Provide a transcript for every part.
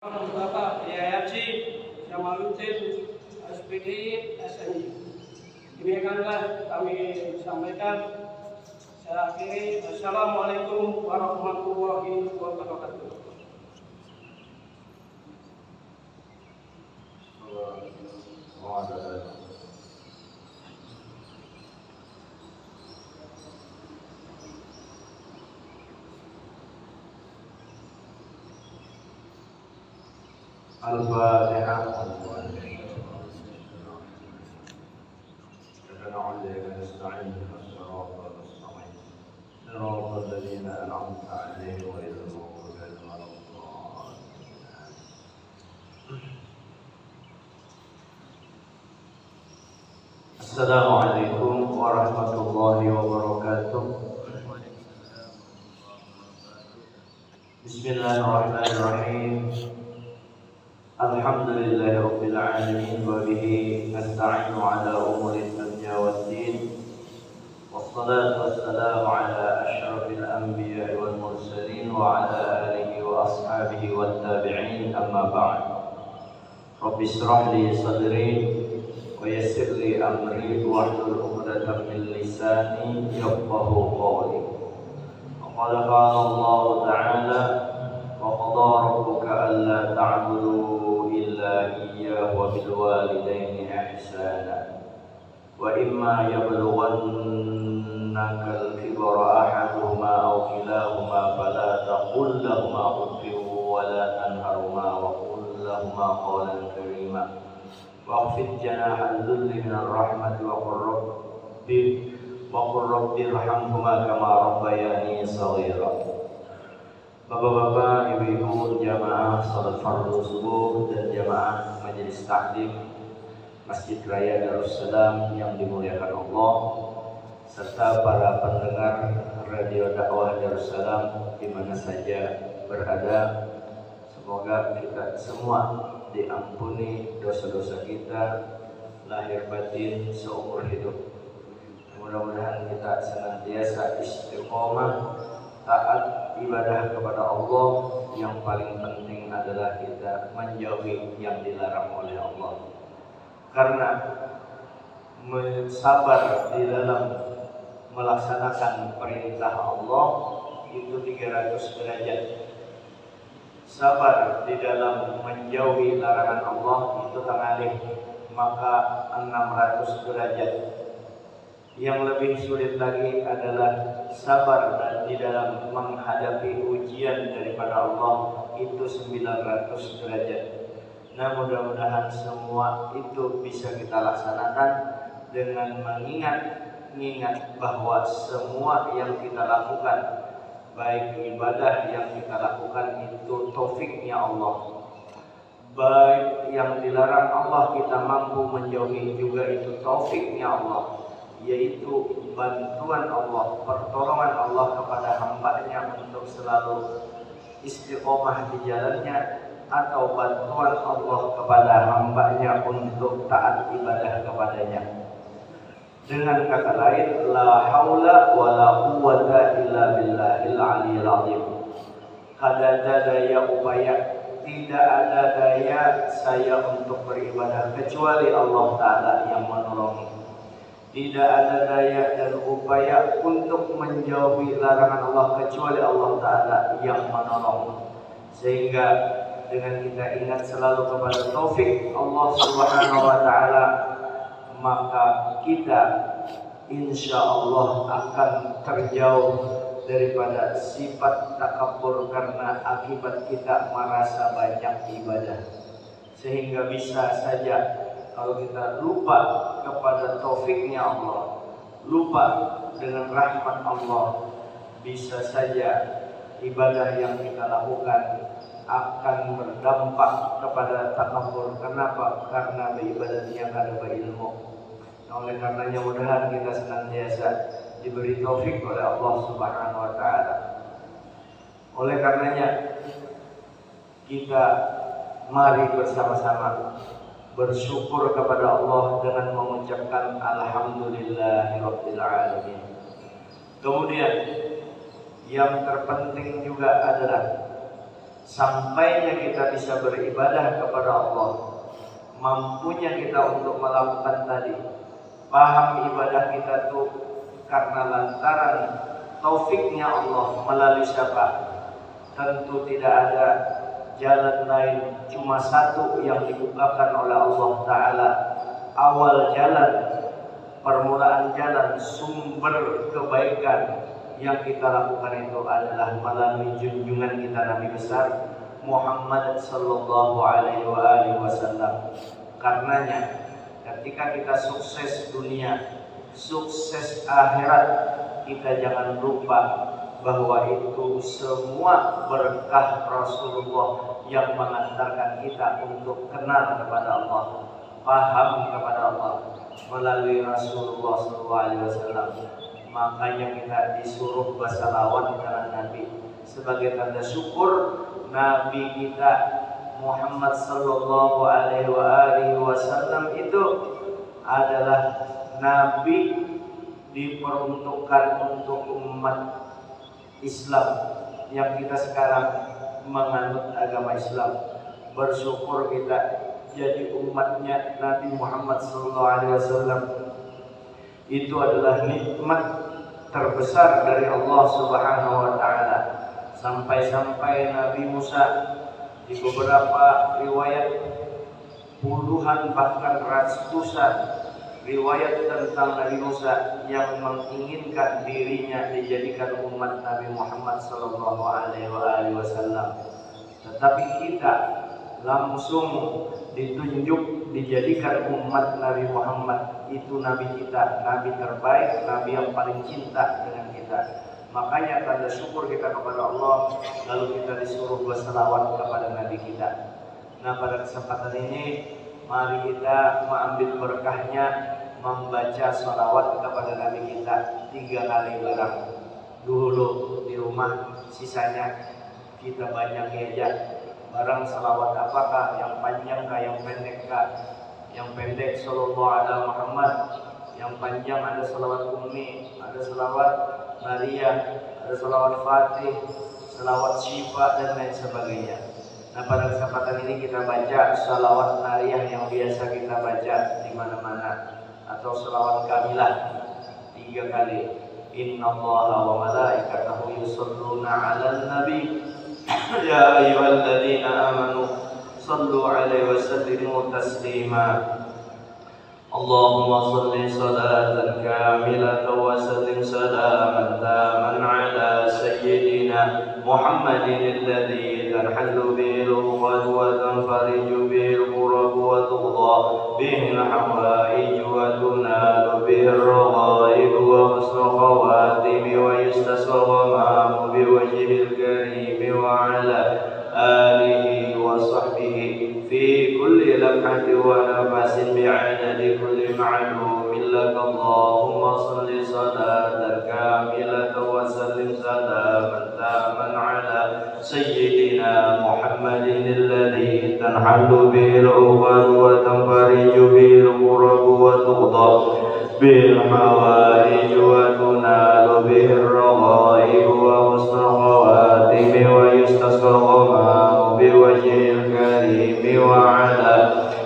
Bapak YAFC Syamaluddin SPD SNI. Demikianlah kami sampaikan. Saya akhiri. Assalamualaikum warahmatullahi wabarakatuh. الفاتحة. نستعين الصراط المستقيم صراط الذين أنعمت عليهم غير المغضوب عليهم ولا الضالين. السلام عليكم ورحمة الله وبركاته. بسم الله الرحمن الرحيم. Alhamdulillahi Rabbil Alamin. Wa bihi nasta'inu ala umuri dunya waddin. Wassalatu wassalamu ala ashrafil anbiya'i wal mursalin wa ala alihi wa ashabihi wat tabi'in, amma ba'd. Rabbi shrah li sadri wa yassir li amri wahlul 'uqdatam min lisani yafqahu qawli. Qala Allah ta'ala wa qada rabbuka alla ta'budu إياه وبالوالدين إحسانا وإما يبلغنك الكبر أحدهما أو كلاهما فلا تقل لهما أف ولا تنهرهما وقل لهما قولا كريما واخفض جناح الذل من الرحمة وقل رب ارحمهما كما ربياني صغيرا. Bapak-bapak, ibu-ibu, jamaah salat fardu subuh dan jamaah majelis taklim Masjid Raya Darussalam yang dimuliakan Allah, serta para pendengar radio dakwah Darussalam di mana saja berada, semoga kita semua diampuni dosa-dosa kita lahir batin seumur hidup. Mudah-mudahan kita senantiasa istiqomah taat ibadah kepada Allah. Yang paling penting adalah kita menjauhi yang dilarang oleh Allah, karena sabar di dalam melaksanakan perintah Allah itu 300 derajat, sabar di dalam menjauhi larangan Allah itu tangalih maka 600 derajat. Yang lebih sulit lagi adalah sabar dan di dalam menghadapi ujian daripada Allah itu 900 derajat. Nah, mudah-mudahan semua itu bisa kita laksanakan dengan mengingat bahwa semua yang kita lakukan, baik ibadah yang kita lakukan itu taufiknya Allah, baik yang dilarang Allah kita mampu menjauhi juga itu taufiknya Allah, yaitu bantuan Allah, pertolongan Allah kepada hamba-Nya untuk selalu istiqomah di jalannya, atau bantuan Allah kepada hamba-Nya untuk taat ibadah kepadanya. Dengan kata lain, la haula wa la quwwata illa billahil aliyyil azim. Kada daya upaya, tidak ada daya saya untuk beribadah kecuali Allah Ta'ala yang menolong. Tidak ada daya dan upaya untuk menjauhi larangan Allah kecuali Allah Ta'ala yang menolong. Sehingga dengan kita ingat selalu kepada taufik Allah Subhanahu wa Ta'ala, maka kita insya Allah akan terjauh daripada sifat takabur karena akibat kita merasa banyak ibadah. Sehingga bisa saja kalau kita lupa kepada taufiknya Allah, lupa dengan rahmat Allah, bisa saja ibadah yang kita lakukan akan berdampak kepada takabur. Kenapa? Karena ibadahnya kada berilmu. Oleh karenanya mudahan kita senantiasa diberi taufik oleh Allah Subhanahu wa Ta'ala. Oleh karenanya kita mari bersama-sama bersyukur kepada Allah dengan mengucapkan alhamdulillahirabbil alamin. Kemudian yang terpenting juga adalah sampainya kita bisa beribadah kepada Allah, mampunya kita untuk melakukan tadi, paham ibadah kita tuh karena lantaran taufiknya Allah melalui siapa? Tentu tidak ada jalan lain, cuma satu yang dibukakan oleh Allah Ta'ala. Awal jalan, permulaan jalan, sumber kebaikan yang kita lakukan itu adalah melalui junjungan kita Nabi besar Muhammad sallallahu alaihi wasallam. Karenanya ketika kita sukses dunia, sukses akhirat, kita jangan lupa bahwa itu semua berkah Rasulullah yang mengantarkan kita untuk kenal kepada Allah, paham kepada Allah melalui Rasulullah SAW. Makanya kita disuruh bersalawat kepada Nabi sebagai tanda syukur Nabi kita Muhammad sallallahu alaihi wasallam itu adalah Nabi diperuntukkan untuk umat Islam yang kita sekarang menganut agama Islam. Bersyukur kita jadi umatnya Nabi Muhammad SAW. Itu adalah nikmat terbesar dari Allah Subhanahu wa Ta'ala. Sampai-sampai Nabi Musa di beberapa riwayat puluhan bahkan ratusan riwayat tentang Nabi Musa yang menginginkan dirinya dijadikan umat Nabi Muhammad sallallahu alaihi wasallam. Tetapi kita langsung ditunjuk dijadikan umat Nabi Muhammad. Itu Nabi kita, Nabi terbaik, Nabi yang paling cinta dengan kita. Makanya tanda syukur kita kepada Allah, lalu kita disuruh berselawat kepada Nabi kita. Nah, pada kesempatan ini mari kita mengambil berkahnya, membaca sholawat kepada Nabi kita 3 kali barang. Dulu di rumah, sisanya kita banyak diajak. Barang sholawat apakah? Yang panjang kah? Yang pendek kah? Yang pendek sallallahu alaihi Muhammad, yang panjang ada sholawat Ummi, ada sholawat Maria, ada sholawat Fatih, sholawat Syifa dan lain sebagainya. Nah, pada kesempatan ini kita baca sholawat Nariyah yang biasa kita baca di mana-mana, atau sholawat kamilah 3 kali. Innallaha wa malaikatahu yusholluna 'alan nabi ya ayyuhalladzina amanu shallu 'alaihi wa sallimu taslima. Allahumma shalli shalatan kamilatan wa sallim salaman taman 'ala sayyidina Muhammadin alladhi tanhallu bihi al-uqad wa tanfariju bihi al-kurab wa tughda bihi al-hawaij wa tunalu bihi ar-raghaib wa husnul khawatim wa yustasqa ma'ahu bi wajhihi al-karim wa 'ala alihi wa sahbihi fi kulli lamhatin wa nafasin bi'adadi kulli ma'lumin lak. Allahumma shalli salatan kamilatan wa sallim salaman taman 'ala sayyidina Muhammadin alladhi tanhallu bihi al-uqad wa tanfariju bihi al-kurab wa tughda bihi al-hawaij wa tunalu bihi ar-raghaib wa husnul khawatim wa yustasqa ma'ahu bi wajhil karim wa 'ala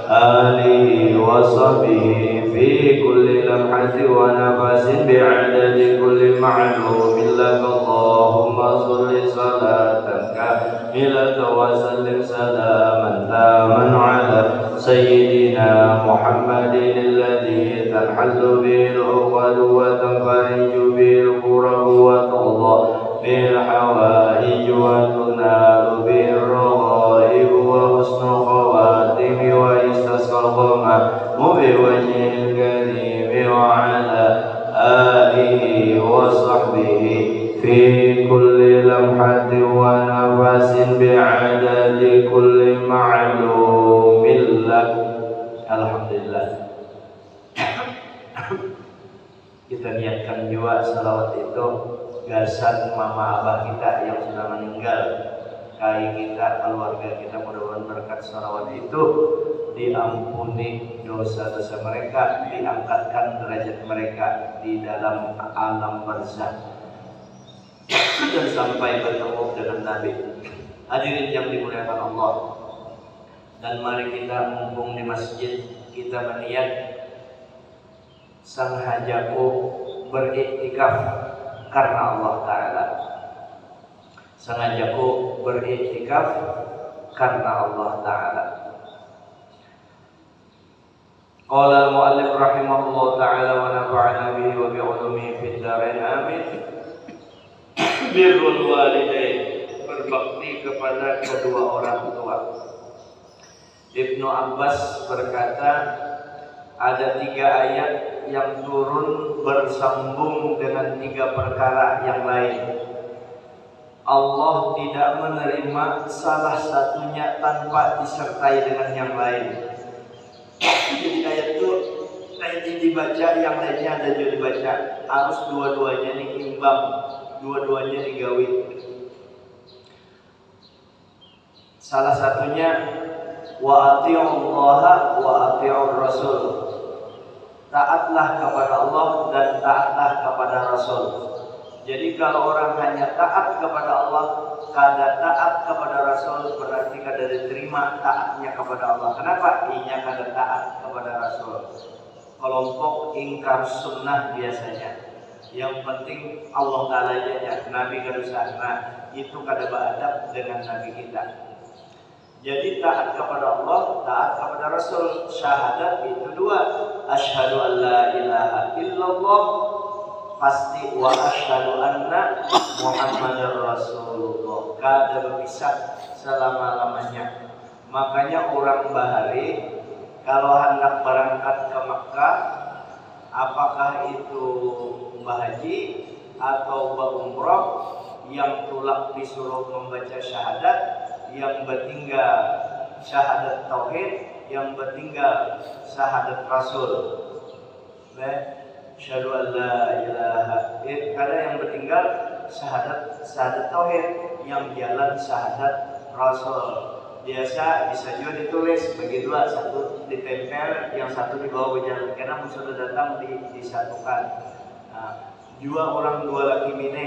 alihi wa sahbihi fi kulli lamhatin wa nafasin bi'adadi kulli ma'lumin lak. Allahumma shalli salatan kamilatan wa sallim salaman taman 'ala sayyidina Muhammadin alladhi tanhallu bihi al-uqad wa tanfariju bihi al-kurab wa tughda bihi al-hawaij wa tunalu bihi ar-raghaib wa husnul khawatim wa yustasqa ma'ahu bi wajhil karim wa 'ala alihi wa sahbihi fi kulli lamhatin wa nafasin bi'adadi kulli ma'lumin lak. Alhamdulillah. Kita niatkan juga salawat itu gasan mama abah kita yang sudah meninggal, kai kita, keluarga kita, mudah-mudahan berkat salawat itu diampuni dosa-dosa mereka, diangkatkan derajat mereka di dalam alam barzakh dan sampai bertemu dengan Nabi. Hadirin yang dimuliakan Allah, dan mari kita mumpung di masjid kita berniat sengajaku beriktikaf karena Allah Ta'ala. Sengajaku beriktikaf karena Allah Ta'ala. Qala al-mu'allif rahimahullah ta'ala wa nafa'ana bihi wa bi'ulumihi fid dharain amin. Birrul walidain, berbakti kepada kedua orang tua. Ibnu Abbas berkata, ada 3 ayat yang turun bersambung dengan 3 perkara yang lain. Allah tidak menerima salah satunya tanpa disertai dengan yang lain. Jadi ayat itu dibaca, yang lainnya ada juga dibaca. Harus dua-duanya diimbang, dua-duanya digawi. Salah satunya wa atiullaha wa atiur rasul. Taatlah kepada Allah dan taatlah kepada Rasul. Jadi kalau orang hanya taat kepada Allah, kada taat kepada Rasul, berarti kada diterima taatnya kepada Allah. Kenapa? Inya kada taat kepada Rasul. Kelompok ingkar sunnah biasanya. Yang penting Allah Ta'ala aja, Nabi kada usah. Nah, itu kada beradab dengan Nabi kita. Jadi taat kepada Allah, taat kepada Rasul. Syahadat itu 2. Asyhadu an la ilaha illallah, pasti, wa asyhadu anna Muhammadar Rasulullah. Kada berpisah selama-lamanya. Makanya orang Bahari kalau hendak berangkat ke Makkah, apakah itu bahaji atau berumrah, yang tulak disuruh membaca syahadat, yang bertinggal syahadat tauhid, yang bertinggal syahadat Rasul. Syahadu an la ilaha illallah. Ada yang bertinggal syahadat tauhid, yang jalan syahadat Rasul. Biasa bisa juga ditulis bagi 2, satu ditempel, yang satu dibawa berjalan. Karena sudah datang disatukan. Nah, 2 orang 2 laki mine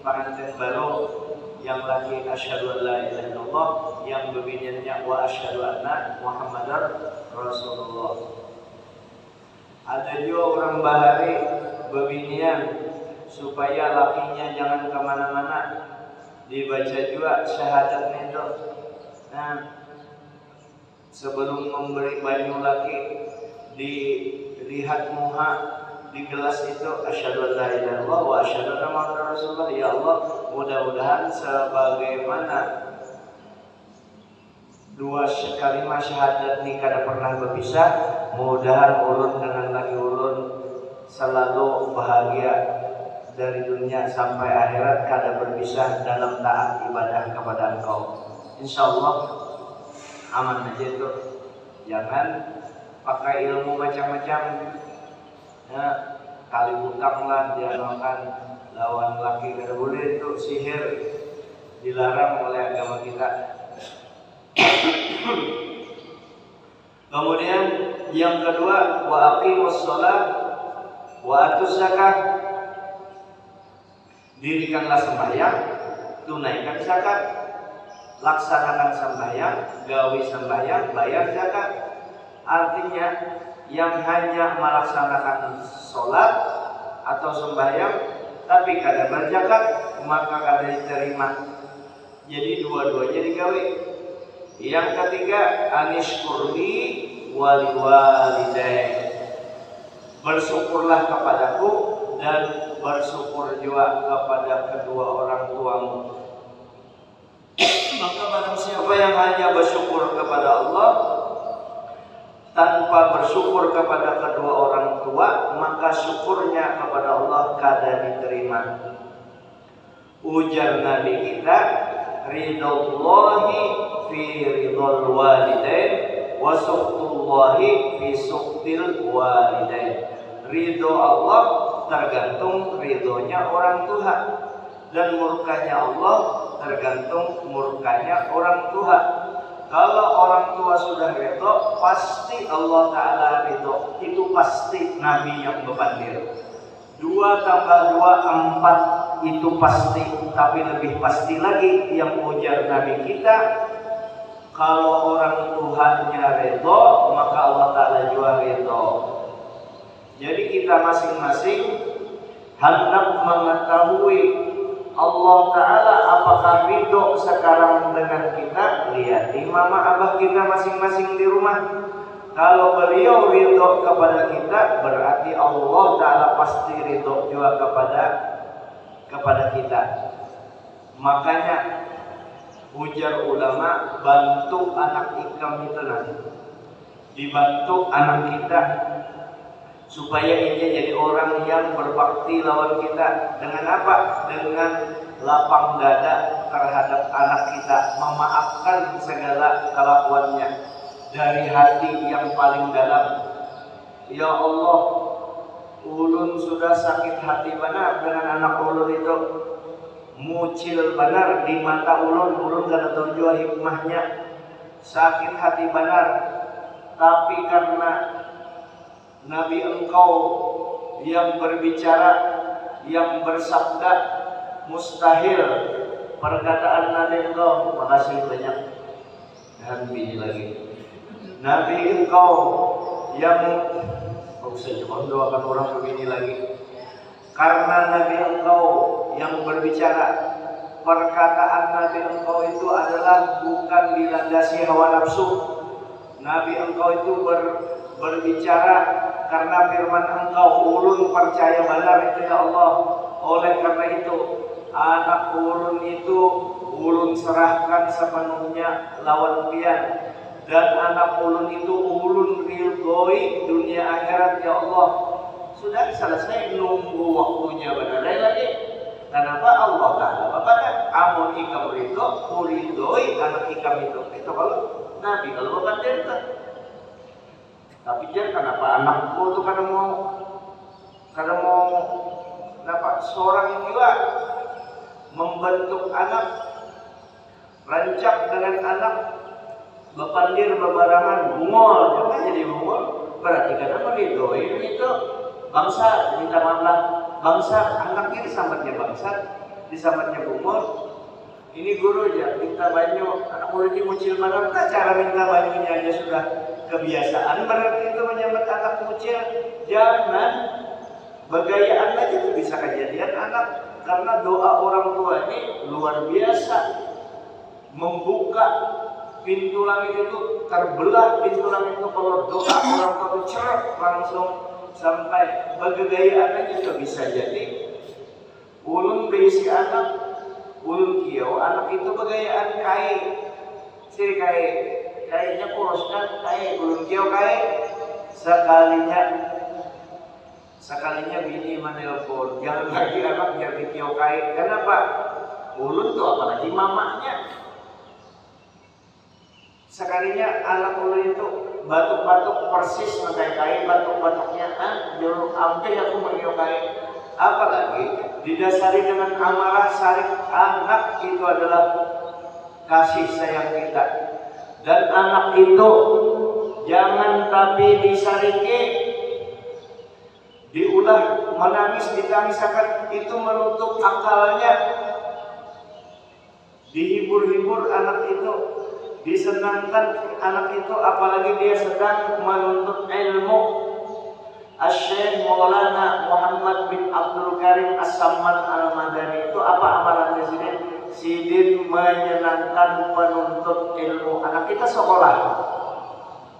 pengantin baru, yang laki asyhadu an la ilaha illallah, yang bebiniannya wa asyhadu anna Muhammadar Rasulullah. Ada juga orang Bahari bebinian supaya lakinya jangan kemana-mana, dibaca juga syahadat itu. Nah, sebelum memberi banyu laki, dilihat muha di gelas itu asyhadu an la ilaha illallah wa asyhadu anna Muhammadar Rasulullah. Ya Allah, mudah-mudahan sebagaimana 2 kalimat syahadat ini kada pernah berpisah, mudahan ulun dengan laki ulun selalu bahagia dari dunia sampai akhirat, kada berpisah dalam taat ibadah kepada Engkau. Insyaallah aman aja itu. Jangan pakai ilmu macam-macam. Ya, kali utang lah dia makan lawan laki, kada boleh, itu sihir, dilarang oleh agama kita. Kemudian yang kedua, wa aqimus shalah wa atuz zakah. Dirikanlah sembahyang, tunaikan zakat. Laksanakan sembahyang, gawi sembahyang, bayar zakat. Artinya yang hanya melaksanakan sholat atau sembahyang tapi kada berzakat, maka kada diterima. Jadi dua-duanya digawe. Yang ketiga, anishkurli wali walidain. Bersyukurlah kepadaku dan bersyukur juga kepada kedua orang tuamu. Maka barang siapa yang hanya bersyukur kepada Allah tanpa bersyukur kepada kedua orang tua, maka syukurnya kepada Allah kada diterima. Ujar Nabi kita, ridallahi fi ridal walidain wa sukhtullahi fi sukhtil walidain. Ridho Allah tergantung ridhonya orang tua, dan murkanya Allah tergantung murkanya orang tua. Kalau orang tua sudah ridho, pasti Allah Ta'ala ridho. Itu pasti Nabi yang bebandir. 2 tambah 2 4. itu pasti, tapi lebih pasti lagi yang ujar Nabi kita, kalau orang tuanya ridho, maka Allah Ta'ala juga ridho. Jadi kita masing-masing hendak mengetahui Allah Ta'ala apakah ridho sekarang dengan kita. Lihat di mama abah kita masing-masing di rumah. Kalau beliau ridho kepada kita, berarti Allah Ta'ala pasti ridho juga kepada kita. Makanya ujar ulama, bantu anak ikam itu nanti, dibantu anak kita supaya ia jadi orang yang berbakti lawan kita. Dengan apa? Dengan lapang dada terhadap anak kita, memaafkan segala kelakuannya dari hati yang paling dalam. Ya Allah, ulun sudah sakit hati benar dengan anak ulun itu, mucil benar di mata ulun gak tahu jua hikmahnya, sakit hati benar. Tapi karena Nabi engkau yang berbicara, yang bersabda, mustahil perkataan Nabi engkau. Makasih banyak. Dan bini lagi. Nabi engkau yang usah cuma doakan orang begini lagi. Karena Nabi engkau yang berbicara, perkataan Nabi engkau itu adalah bukan dilandasi hawa nafsu. Nabi engkau itu berbicara karena firman engkau, ulun percaya benar itu ya Allah. Oleh karena itu anak ulun itu ulun serahkan sepenuhnya lawan pian, dan anak ulun itu ulun ridhoi dunia akhirat ya Allah. Sudah selesai, nunggu waktunya benar lagi. Kenapa Allah Ta'ala Bapak amun ikam ridho kuridhoi anak ikam itu kalau Nabi, kalau Bapak cerita. Tapi jangan kenapa anakku tuh karena mau dapat seorang juga membentuk anak, rancak dengan anak, bepandir bebarangan, bungol, jangan jadi bungol. Berarti karena meridhoi itu bangsa, minta maaf bangsa, anaknya disambatnya bangsa, disambatnya bungol. Ini guru aja minta banyu, anak muridnya mucil banget, cara minta banyunya aja sudah kebiasaan. Berarti itu menyambat anak mucil. Jangan begayaan aja tuh bisa kejadian anak, karena doa orang tua ini luar biasa, membuka pintu langit itu, terbelah pintu langit itu kalau doa orang tua itu cerah langsung sampai begayaan aja juga bisa jadi. Ulun berisi anak, ulun kiau anak itu begayaan kai, sih kayaknya kuruskan kai, ulun kiau kai. Sekalinya bini menelpon, jangan lagi anak biar kiau kai. Kenapa? Ulun tuh apalagi mamanya. Sekalinya anak ulun itu batuk-batuk persis kayak batuk-batuknya juruk ampe aku mengiau kai. Apalagi didasari dengan amarah sarik. Anak itu adalah kasih sayang kita, dan anak itu jangan tapi disariki, diulah menangis, ditangisakan, itu menutup akalnya. Dihibur-hibur anak itu, disenangkan anak itu, apalagi dia sedang menuntut ilmu. Asy-Syaikh Maulana Muhammad bin Abdul Karim As-Samman Al-Madani itu apa amalannya sini? Sidin menyenangkan penuntut ilmu. Anak kita sekolah,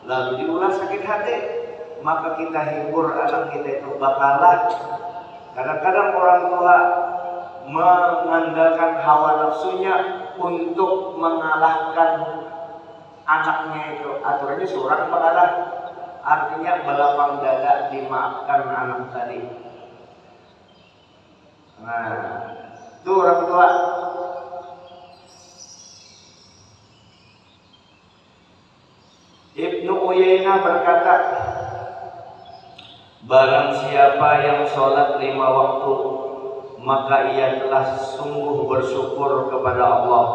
lalu diulah sakit hati, maka kita hibur anak kita itu. Bakalah kadang-kadang orang tua mengandalkan hawa nafsunya untuk mengalahkan anaknya itu. Aturannya surah mengalah, artinya belapang dada, dimaafkan anak tadi. Nah, itu orang tua. Ibnu Uyainah berkata, barang siapa yang sholat 5 waktu, maka ia telah sungguh bersyukur kepada Allah.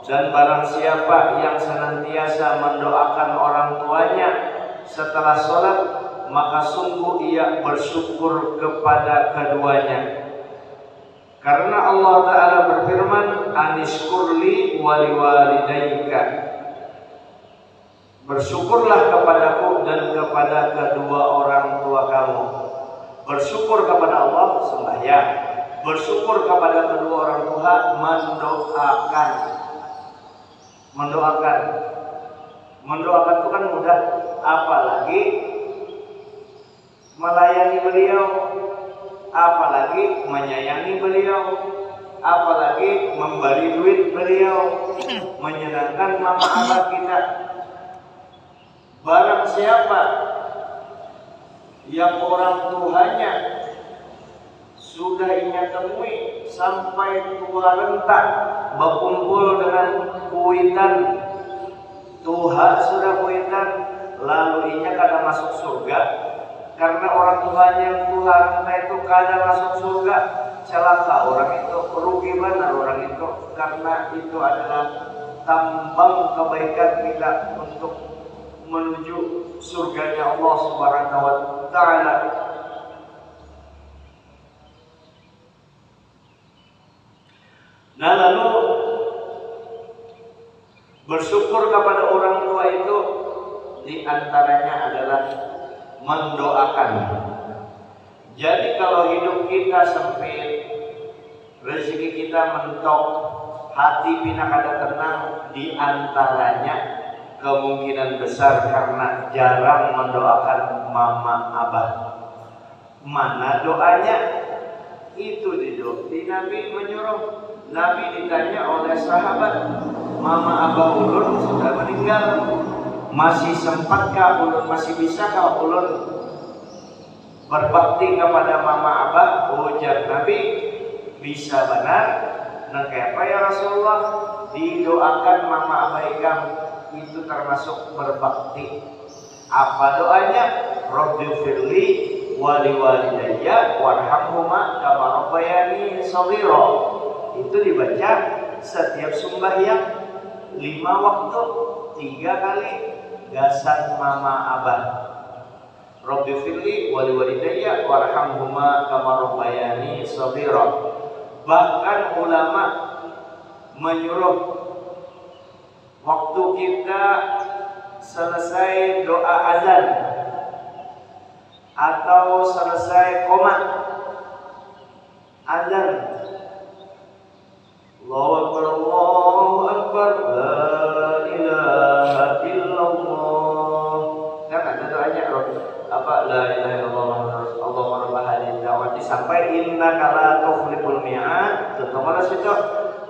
Dan barang siapa yang senantiasa mendoakan orang tuanya setelah sholat, maka sungguh ia bersyukur kepada keduanya. Karena Allah Ta'ala berfirman, Anishkurli waliwalidayka, bersyukurlah kepadaku dan kepada kedua orang tua kamu. Bersyukur kepada Allah sembahyang, bersyukur kepada kedua orang tua mendoakan itu kan mudah, apalagi melayani beliau, apalagi menyayangi beliau, apalagi memberi duit beliau, menyenangkan mama abah kita. Barang siapa yang orang tuanya sudah ia temui sampai tua renta, berkumpul dengan kuitan, tuha sudah kuitan, lalu inya kada masuk surga karena orang tuanya yang tua renta itu kada masuk surga. Celaka orang itu, rugi benar orang itu, karena itu adalah tambang kebaikan kita untuk menuju surganya Allah Subhanahu wa Ta'ala. Nah, lalu bersyukur kepada orang tua itu diantaranya adalah mendoakan. Jadi kalau hidup kita sempit, rezeki kita mentok, hati pina kada tenang, diantaranya kemungkinan besar karena jarang mendoakan mama abah. Mana doanya? Itu di Nabi menyuruh. Nabi ditanya oleh sahabat, mama abah ulun sudah meninggal, masih sempatkah ulun, masih bisakah ulun berbakti kepada mama abah? Ujar Nabi, bisa benar. Nah, kenapa ya Rasulullah? Didoakan mama abah ikam, itu termasuk berbakti. Apa doanya? Rabbighfirli waliwalidayya warhamhuma kama rabbayani shaghira. Itu dibaca setiap sembahyang 5 waktu 3 kali, gasan mama abah. Rabbighfirli waliwalidayya warhamhuma kama rabbayani shaghira. Bahkan ulama menyuruh waktu kita selesai doa azan atau selesai qomat azan, Allahu Akbar, Allahu Akbar, la ilaha illallah. Kan ada doanya apa? La ilaha illallah Allahumma rabb hadhihi da'wati sampai innaka la tukhliful mi'ad. Terus itu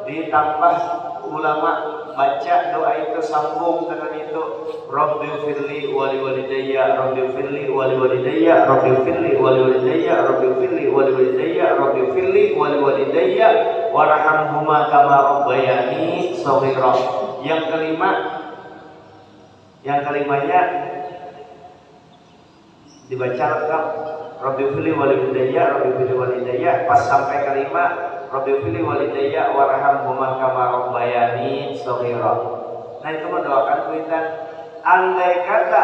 ditambah ulama baca doa itu sambung dengan itu, Rabbighfirli waliwalidayya, Rabbighfirli waliwalidayya, Rabbighfirli waliwalidayya, Rabbighfirli waliwalidayya, Rabbighfirli waliwalidayya warhamhuma kama rabbayani shaghira. Yang kelimanya dibaca lengkap, Rabbighfirli waliwalidayya, Rabbighfirli walidayya, pas sampai kelima Rabbighfirli walidayya warhamhuma kama rabbayani shaghira. Nah, itu mendoakan kuitan. Andai kata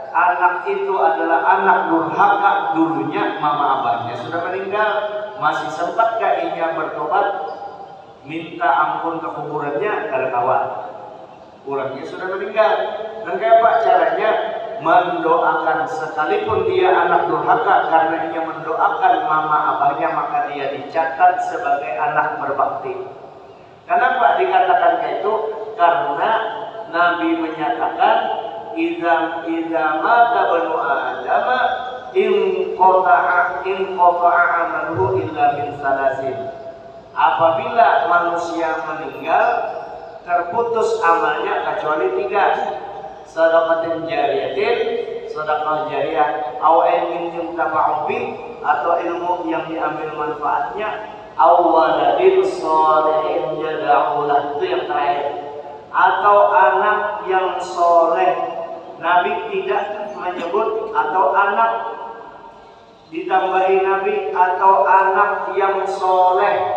anak itu adalah anak durhaka, dulunya mama abahnya sudah meninggal, masih sempatkah ia bertobat minta ampun ke kuburannya? Kada kawan, kuburannya sudah meninggal. Dan kayak apa caranya? Mendoakan, sekalipun dia anak durhaka, karena ia mendoakan mama abahnya, maka dia dicatat sebagai anak berbakti. Kenapa dikatakan kayak itu? Karena Nabi menyatakan idza mata banu Adam in qata'a amaluhu illa min salasin. Apabila manusia meninggal, terputus amalnya kecuali 3. Sedekah jariyatin, sedekah jariyah, atau ilmu yuntafa'u bih, atau ilmu yang diambil manfaatnya, aw waladin sholihin yad'u lahu, itu yang terakhir, atau anak yang soleh. Nabi tidak menyebut atau anak, ditambahi Nabi atau anak yang soleh,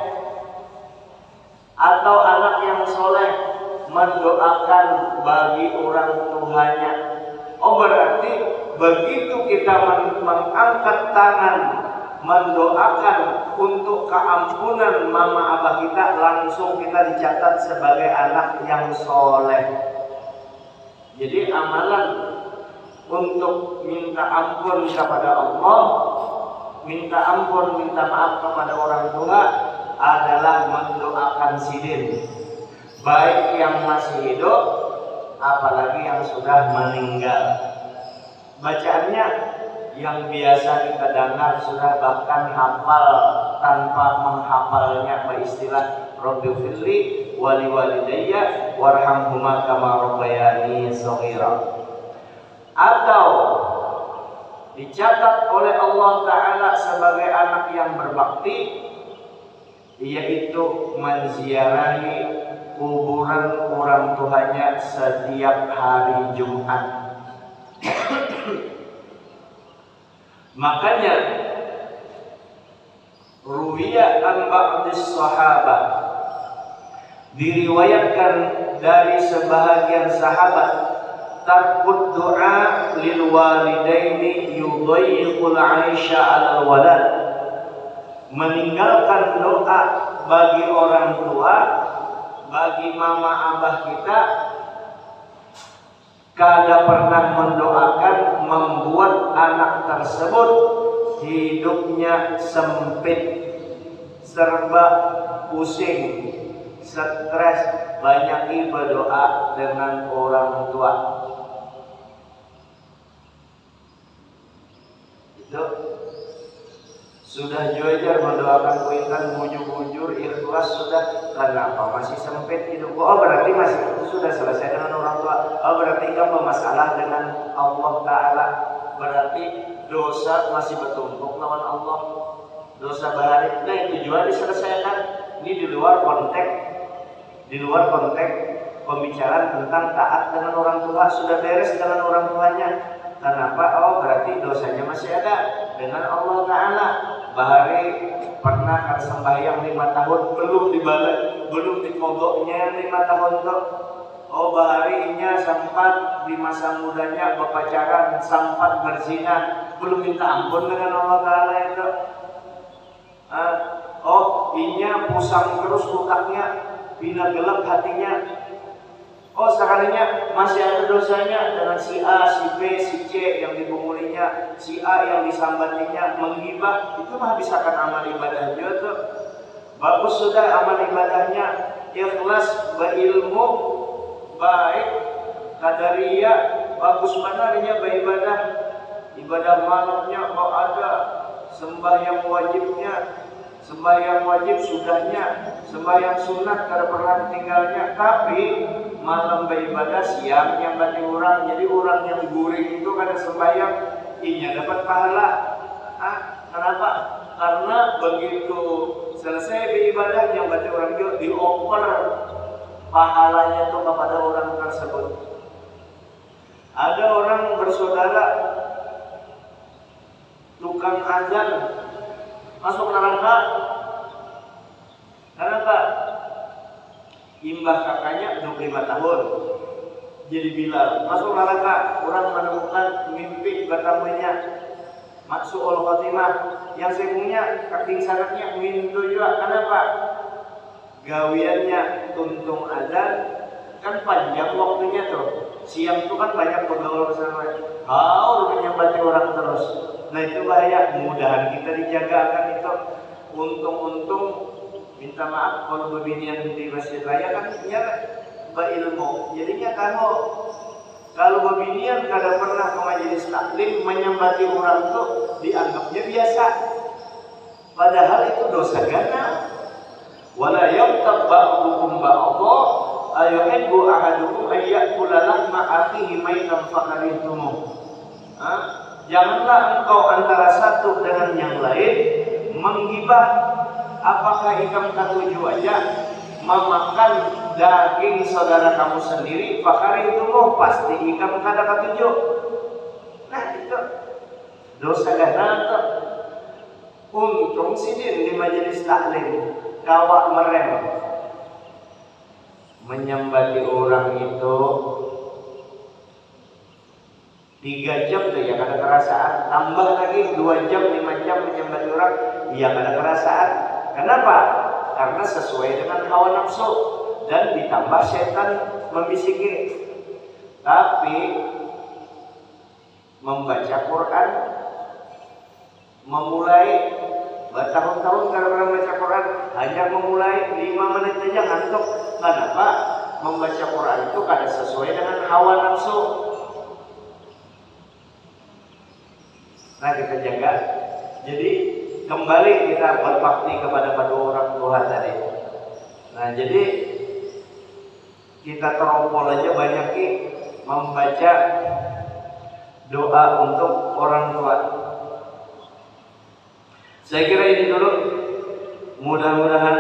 atau anak yang soleh mendoakan bagi orang tuanya. Oh, berarti begitu kita mengangkat tangan mendoakan untuk keampunan mama abah kita, langsung kita dicatat sebagai anak yang soleh. Jadi amalan untuk minta ampun kepada Allah, minta ampun, minta maaf kepada orang tua adalah mendoakan sidin, baik yang masih hidup apalagi yang sudah meninggal. Bacaannya yang biasa kita dengar sudah bahkan hafal tanpa menghafalnya, istilah Rabbighfirli wali walidayya warhamhuma kama rabbayani shaghira. Atau dicatat oleh Allah Ta'ala sebagai anak yang berbakti, yaitu menziarahi kuburan orang tuanya setiap hari Jumat. Makanya ruwiya an ba'dis sahabah, diriwayatkan dari sebahagian sahabat, tarkud doa lil walidaini yudayyiqul 'aisha 'alal walad, meninggalkan doa bagi orang tua, bagi mama abah kita, kada pernah mendoakan membuat anak tersebut hidupnya sempit, serba pusing, stres. Banyak berdoa dengan orang tua. Itu sudah jujur mendoakan kuitan bujur-bujur ikhlas sudah, kenapa masih sempit hidup? Oh berarti masih sudah selesai dengan orang tua. Oh berarti kamu masalah dengan Allah Ta'ala. Berarti dosa masih bertumpuk lawan Allah, dosa bahari. Nah itu juga diselesaikan. Ini di luar konteks pembicaraan tentang taat dengan orang tua. Sudah beres dengan orang tuanya. Kenapa? Oh berarti dosanya masih ada dengan Allah Ta'ala. Bahari pernah sembahyang 5 tahun belum dibalik, belum dikodoknya 5 tahun tuh. Oh baharinya sempat di masa mudanya berpacaran, sempat berzina, belum minta ampun dengan Allah Ta'ala itu. Oh inya pusang terus otaknya, bina gelap hatinya. Oh sekalinya masih ada dosanya dengan si A, si B, si C yang dipungulinya, si A yang disambatinya, menggibah. Itu mah bisakan amal ibadah juga tuh. Bagus sudah amal ibadahnya, ikhlas, berilmu, baik, qadariyah, bagus benarnya beribadah. Ibadah malamnya kok ada, sembahyang wajibnya, sembahyang wajib sudahnya, sembahyang sunat kada pernah tinggalnya. Tapi malam beribadah, siang yang berarti orang. Jadi orang yang guring itu kada sembahyang, inya dapat pahala. Kenapa? Karena begitu selesai beribadah yang berarti orang itu dioper pahalanya itu kepada orang tersebut. Ada orang bersaudara tukang azan masuk neraka. Kenapa? Imbah kakaknya 25 tahun jadi Bilal, masuk neraka. Orang menemukan mimpi bertamunya Maksu'ul Khotimah, yang sebelumnya kating sanatnya mintu juga. Kenapa? Gawiannya tuntung azan kan panjang waktunya tuh. Siang tuh kan banyak pegawai bersama. Menyambati orang terus. Nah itu bahaya. Mudahan kita dijagakan itu. Untung-untung minta maaf kalau bebinian di masjid raya kan berilmu. Jadinya kamu kalau bebinian kada pernah ke majelis taklim menyambati orang tuh dianggapnya biasa. Padahal itu dosa gana. Wala yaqtab ba'dukum ba'dha ayuhibbu ahadukum ay ya'kula lahma akhihi maitan fakarihtumuh. Janganlah engkau antara satu dengan yang lain menggibah. Apakah ikam ketujuh aja memakan daging saudara kamu sendiri, fakarihtumuh, pasti ikam kada ketujuh. Nah itu dosa gana. Untung sidin di majelis taklim kawak merem menyembati orang itu 3 jam tuh ya kada kerasaan, tambah lagi 2 jam 5 jam menyembah orang, ya kada kerasaan. Kenapa? Karena sesuai dengan hawa nafsu dan ditambah setan membisiki. Tapi membaca Quran, memulai bertahun-tahun kalau orang baca Quran hanya memulai 5 menit saja ngantuk. Kenapa? Membaca Quran itu kada sesuai dengan hawa nafsu. Nah kita jaga. Jadi kembali kita berbakti kepada kedua orang tua tadi. Nah jadi kita terompol aja banyak membaca doa untuk orang tua. Saya kira ini dulu. Mudah-mudahan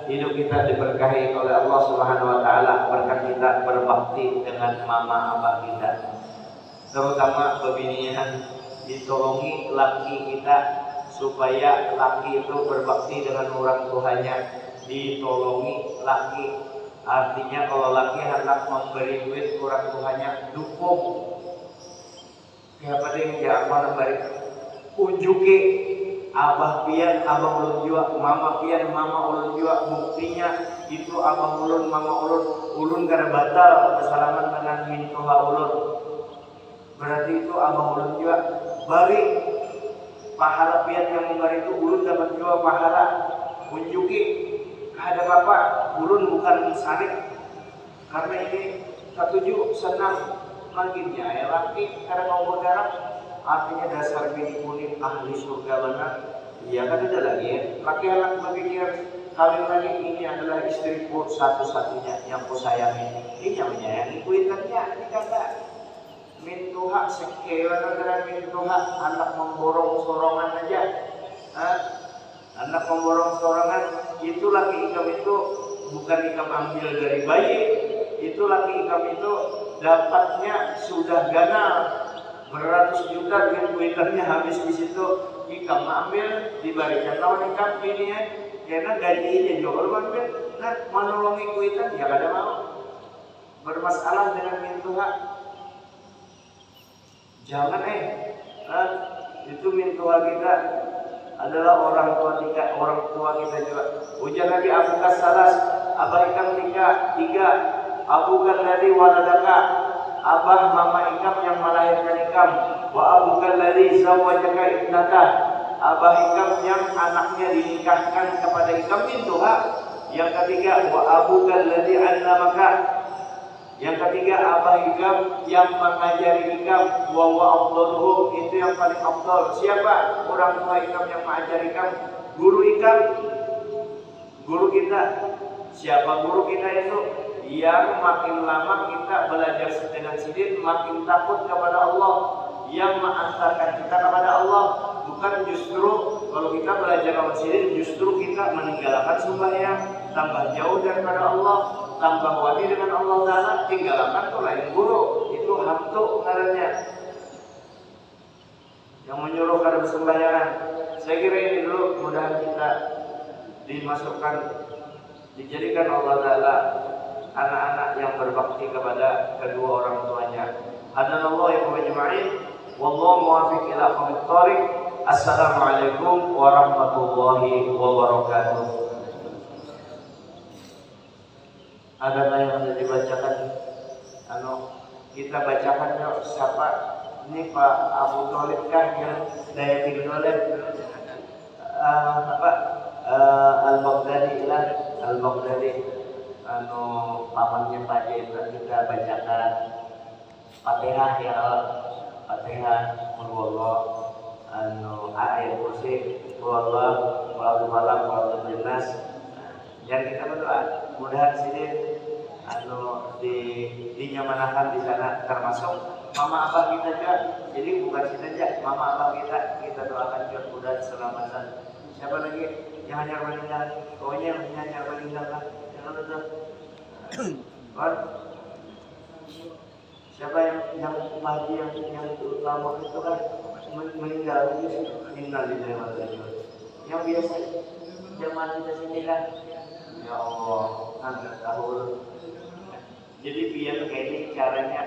hidup kita diberkahi oleh Allah Subhanahu wa taala berkat kita berbakti dengan mama abah kita. Terutama bebinian ditolongi laki kita supaya laki itu berbakti dengan orang tuanya. Ditolongi laki artinya kalau laki hendak memberi duit orang tuanya dukung. Siapa yang jangan memberi unjuki abah pian abah ulun jua, mama pian mama ulun jua. Buktinya itu abah ulun mama ulun kada batal bersalaman dengan mintoha ulun. Berarti itu abah ulun jua bari pahala pian yang memberi itu ulun dapat jua pahala. Unjuki ada apa ulun bukan sarik karena ini ketujuh senang makinnya ya laki karena mau berdarah artinya dasar bini kuning ahli surga benar. Ya kan ada lagi ya laki anak berpikir kawin lagi ini adalah istriku satu-satunya yang ku sayangi. Ini yang menyayangi kuitannya ini kata mintuha sekewan adalah mintuha anak memborong sorongan aja. Anak memborong sorongan itu laki ikam itu bukan ikam ambil dari bayi, itu laki ikam itu dapatnya sudah ganal beratus juta dengan kuitannya habis di situ ikam ambil diberikan lawan ikam ini ya karena gajinya jual ambil nah menolongi kuitan ya kada mau bermasalah dengan mintuha jangan itu mintuha kita adalah orang tua kita juga. Ujar Nabi Abu Salas, abah ikam tiga, Abu Ladzi waladaka, abah mama ikam yang melahirkan ikam, wa Abu Ladzi zawwajaka ibnata, abah ikam yang anaknya dinikahkan kepada ikam mintuha. Yang ketiga, wa Abu Ladzi 'allamaka. Yang ketiga, abah ikam yang mengajari ikam wa afdaluhum itu yang paling afdal. Siapa? Orang tua ikam yang mengajari ikam, guru ikam. Guru kita. Siapa guru kita itu? Yang makin lama kita belajar dengan sidin makin takut kepada Allah, yang mengantarkan kita kepada Allah. Bukan justru kalau kita belajar dengan sidin justru kita meninggalkan sembahyang, tambah jauh daripada Allah, tambah wadi dengan Allah Ta'ala, tinggalkan tuh lain guru. Itu hantu ngarannya yang menyuruh pada sembahyang. Saya kira ini dulu mudah kita dimasukkan, dijadikan Allah Ta'ala anak-anak yang berbakti kepada kedua orang tuanya. Hadanallahu ya majma'in, wallahu muwaffiq ila aqwamit thoriq. Assalamualaikum warahmatullahi wabarakatuh. Ada yang bisa dibacakan? Kita bacakan yuk. Siapa? Ini Pak Abu Thalib kah yang daya Tolib? Al-Baghdadi lah, Al-Baghdadi. Pamannya Pak Jendra kita bacakan Fatihah ya Fatihah, Qulhuwallah, ayat kursi, Qulhuwallah, Qul malam, Qul nas. Yang kita berdoa, mudahan sini dinyamanakan di sana termasuk mama abah kita juga. Jadi bukan sini aja, mama abah kita doakan juga mudahan selamatan. Siapa lagi yang hanya meninggal? Pokoknya yang hanya meninggal lah. Jangan lupa. Siapa yang mati yang utama itu kan meninggal meninggal di dalam yang biasa zaman kita sini kan. Ya Allah, anda tahu. Jadi biar kayak ini caranya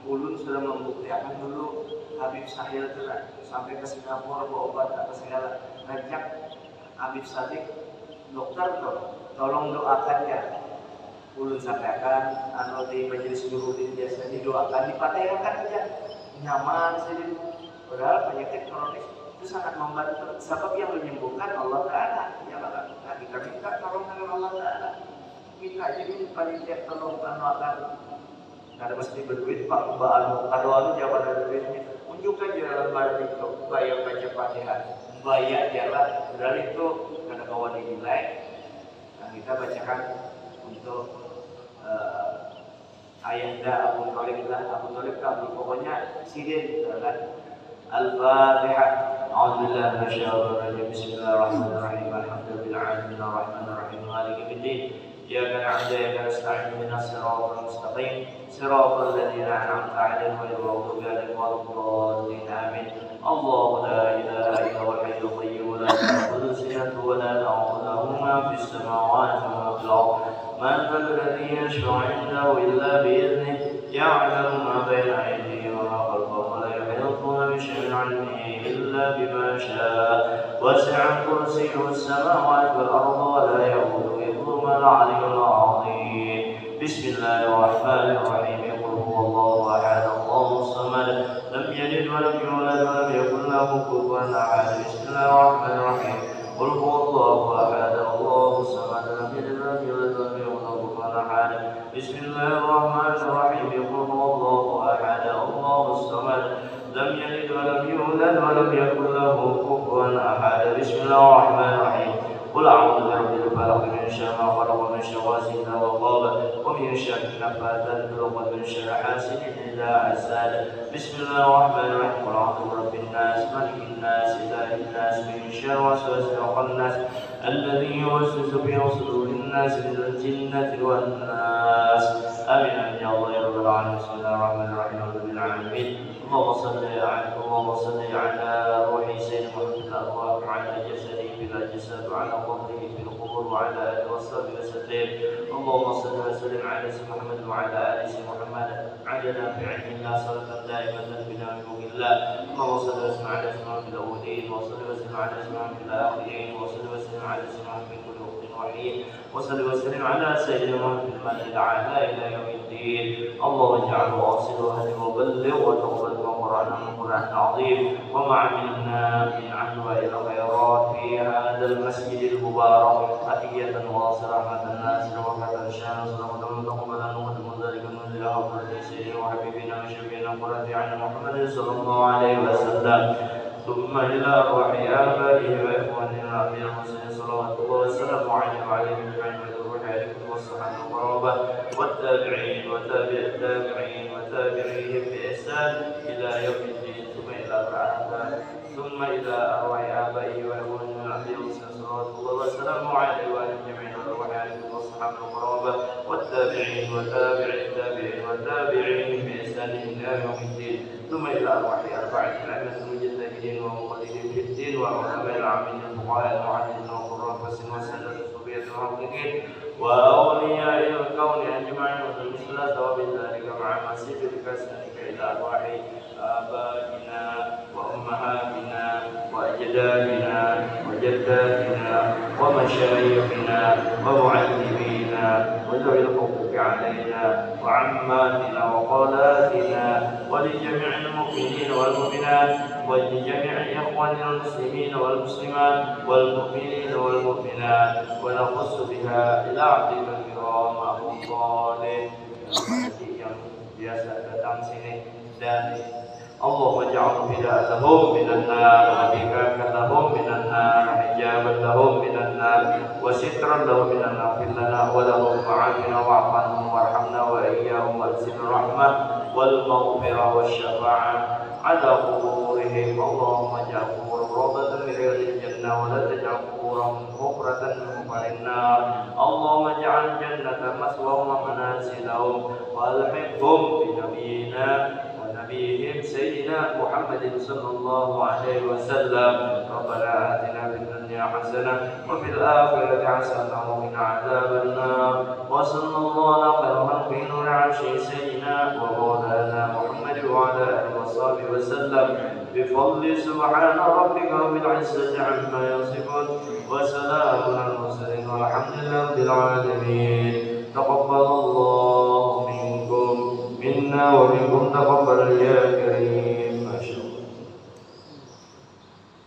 ulun sudah membuktikan dulu Habib Sahil itu kan sampai ke Singapura bawa obat apa segala, ngajak Habib Sadiq dokter tuh tolong doakan ya. Ulun sampaikan di majelis nuruddin biasa didoakan, dipatehkan aja nyaman sih. Padahal penyakit kronis itu sangat membantu. Sebab yang menyembuhkan Allah Ta'ala. Ya Allah, kita minta tolong dengan Allah Ta'ala. Minta aja ini paling tidak tolong doakan. Nggak ada mesti berduit, Pak. Kalau jawab ada duitnya. Unjukkan jalan barat itu, bayar baca Fatihah, bayar jalan. Padahal itu karena kawan dinilai. Nah, kita bacakan untuk ayahnya Abu Thalib pokoknya sirin kan. Al-Fatihah. A'udzubillahi minasyaitonir rajim. Bismillahirrahmanirrahim. Alhamdulillahirabbil alamin arrahmanir rahim maliki yaumiddin. Iyyaka na'budu wa iyyaka nasta'in ihdinas siratal mustaqim siratal ladzina an'amta 'alaihim ghairil maghdubi 'alaihim waladdallin. Amin. Allahu la ilaha illa huwal hayyul qayyum la ta'khudhuhu sinatun wa la nawm lahu ma fis samawati wa ma fil ardh. Man dhal ladzi yashfa'u 'indahu illa bi'idhnihi ya'lamu ma bayna aydihim wa ma khalfahum wa la yuhituna bi shay'in 'ilmihi illa bima sha'a. Wasi'a kursiyyuhu as-samawati wal arda wa la ya'uduhu hifdhuhuma al-'aliyyul 'azim. Bismillahirrahmanirrahim. Qul huwallahu ahad, Allahus samad, lam yalid wa lam yulad wa lam yakul lahu kufuwan ahad. Bismillahirrahmanirrahim. Qul huwallahu ahad, Allahus samad, lam yalid wa lam yulad wa lam yakul lahu kufuwan ahad. Bismillahirrahmanirrahim. Qul huwallahu ahad, Allahus samad, lam yalid wa lam yulad wa lam yakul lahu kufuwan ahad. Bismillahirrahmanirrahim. Qul a'udzu birabbil falaq, min syarri ma khalaq, min syarri ghasiqin idza waqab, wa min syarri naffatsati fil 'uqad, min syarri hasidin idza hasad. Bismillahirrahmanirrahim. Qul a'udzu birabbin nas, malikin nas, ilahin nas, min syarri waswasil khannas, alladzi yuwaswisu fi sudurin nas, minal jinnati wan nas. Amin amin ya Allah ya rabbal alamin. Bismillahirrahmanirrahim. Alhamdulillahil alamin. Allahumma salli ala ruhi sayyidina Muhammad al-arwah wa ala jasadihi bil ajsad wa ala qabrihi fil qubur wa ala alihi wa sahbihi wa sallim. Allahumma salli wa sallim ala sayyidina Muhammad wa ala ali sayyidina Muhammad adada fi 'ilmillah salatan daimatan bi nawmillah. Allahumma salli wa sallim ala sayyidina Muhammad fil awwalin wa salli wa sallim ala sayyidina Muhammad fil akhirin wa salli wa sallim ala sayyidina Muhammad fi kulli waqtin wa hin wa salli wa sallim ala sayyidina Muhammad fil mala'il a'la ila yaumiddin. Allahumma ij'alhu wasilan wa balligh wa taqabbal القرآن العظيم وما عملنا من أنواع الخيرات في هذا المسجد المبارك عطية وصرامة الناس وفتح شان صلوات متقبلا وقدم ذلك المنزل حضرة سيدنا وحبيبنا وشفينا قرة عين محمد صلى الله عليه وسلم. ثم إلى روح آبائه وإخواننا الأنبياء المرسلين صلوات الله وسلامه عليه وعلى أجمعين وذروه عليكم والصحابة والقرابة والتابعين وتابع التابعين وتابعيهم بإحسان إلى يوم الدين. ثم إلى أرواح آبائه وإخواننا الأنبياء المرسلين صلوات الله وسلامه عليه وعلى أجمعين وذروه عليكم والصحابة والقرابة والتابعين وتابع التابعين وتابعيهم بإحسان إلى يوم الدين. ثم إلى أرواح أربعة الأئمة المجتهدين ومقلدين في الدين وعلماء العاملين الفقهاء المعلمين والقراء والسادة الصوفية المحققين وأولياء الكون أجمعين وبالمثل وبذلك مع مسيح بكسرك إلى أرواح آبائنا وأمهاتنا وأجدادنا وجداتنا ومشايخنا ومعلمينا وذوي الحقوق علينا وعماتنا وخالاتنا ولجميع المؤمنين والمؤمنات ولجميع إخواننا المسلمين والمسلمات والمؤمنين والمؤمنات. ونخص بها إلى عبدك الكرام أبو صالح yang biasa datang sini dan Allahumma ja'al fida'atahum minan nar wa bikakatahum minan nar hijaban lahum minan nar wa sitran lahum minan nar fil lana wa lahum ma'afina wa'afanhum warhamna wa iyyahum wa'zim rahmah wal maghfirah wa syafa'ah ala quburihim. Allahumma ja'al qubur rawdatan min riyadil jannah wa la taj'al quburahum hufratan min hufarin nar. Allahumma ja'al jannata maswahum wa manazilahum wa alhiqhum bi nabiyyina نبيهم سيدنا محمد صلى الله عليه وسلم. ربنا آتنا في الدنيا حسنة وفي الآخرة حسنة وقنا عذاب النار. وصلى الله على خير خلقه نور عرشه سيدنا ومولانا وصحبه وسلم بفضل سبحان ربك رب العزة عما يصفون وسلام على المرسلين والحمد لله رب العالمين. تقبل الله منكم منا ومنكم تقبل يا